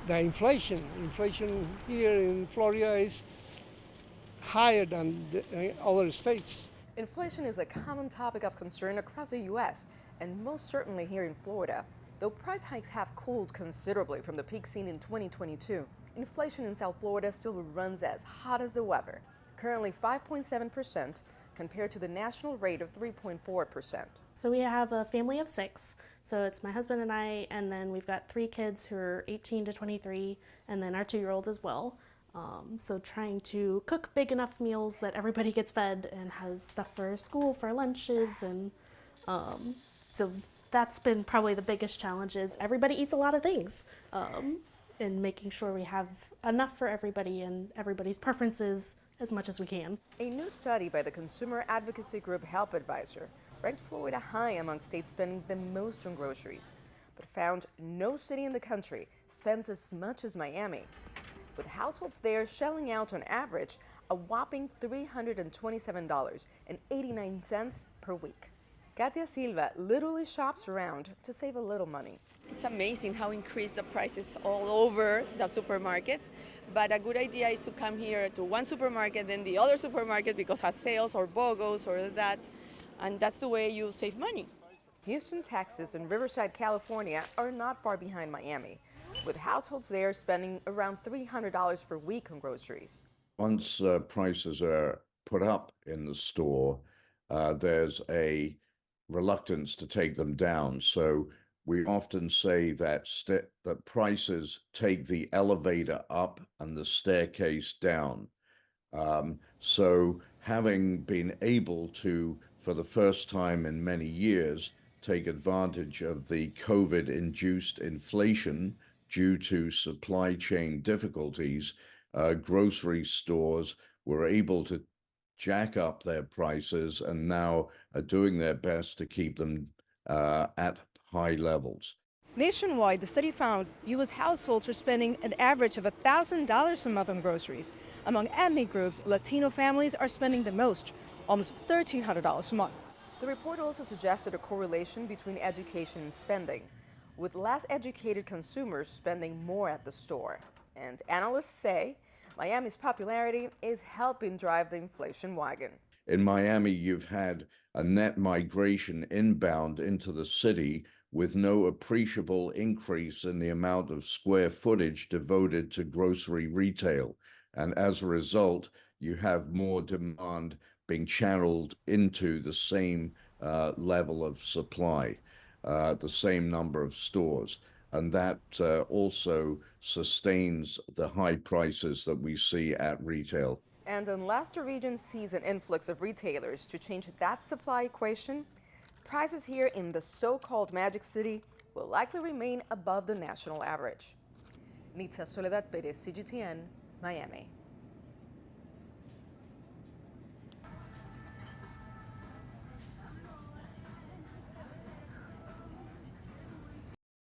the inflation. Inflation here in Florida is higher than the other states. Inflation is a common topic of concern across the U.S. and most certainly here in Florida. Though price hikes have cooled considerably from the peak seen in 2022, inflation in South Florida still runs as hot as the weather, currently 5.7% compared to the national rate of 3.4%. So we have a family of 6. So it's my husband and I, and then we've got 3 kids who are 18 to 23, and then our 2-year-old as well. So trying to cook big enough meals that everybody gets fed and has stuff for school, for lunches, and so that's been probably the biggest challenge is everybody eats a lot of things, and making sure we have enough for everybody and everybody's preferences as much as we can. A new study by the consumer advocacy group Help Advisor ranked Florida high among states spending the most on groceries, but found no city in the country spends as much as Miami, with households there shelling out on average a whopping $327.89 per week. Katia Silva literally shops around to save a little money. It's amazing how increased the prices all over the supermarkets, but a good idea is to come here to one supermarket, then the other supermarket because it has sales or BOGOs or that, and that's the way you save money. Houston, Texas, and Riverside, California are not far behind Miami, with households there spending around $300 per week on groceries. Once prices are put up in the store, there's a reluctance to take them down. So we often say that that prices take the elevator up and the staircase down. So having been able to, for the first time in many years, take advantage of the COVID-induced inflation due to supply chain difficulties, grocery stores were able to jack up their prices and now are doing their best to keep them at high levels. Nationwide, the study found U.S. households are spending an average of $1,000 a month on groceries. Among ethnic groups, Latino families are spending the most, almost $1,300 a month. The report also suggested a correlation between education and spending, with less educated consumers spending more at the store. And analysts say Miami's popularity is helping drive the inflation wagon. In Miami, you've had a net migration inbound into the city with no appreciable increase in the amount of square footage devoted to grocery retail. And as a result, you have more demand being channeled into the same level of supply, the same number of stores. And that also sustains the high prices that we see at retail. And unless the region sees an influx of retailers to change that supply equation, prices here in the so-called Magic City will likely remain above the national average. Nitza, Soledad, Perez, CGTN, Miami.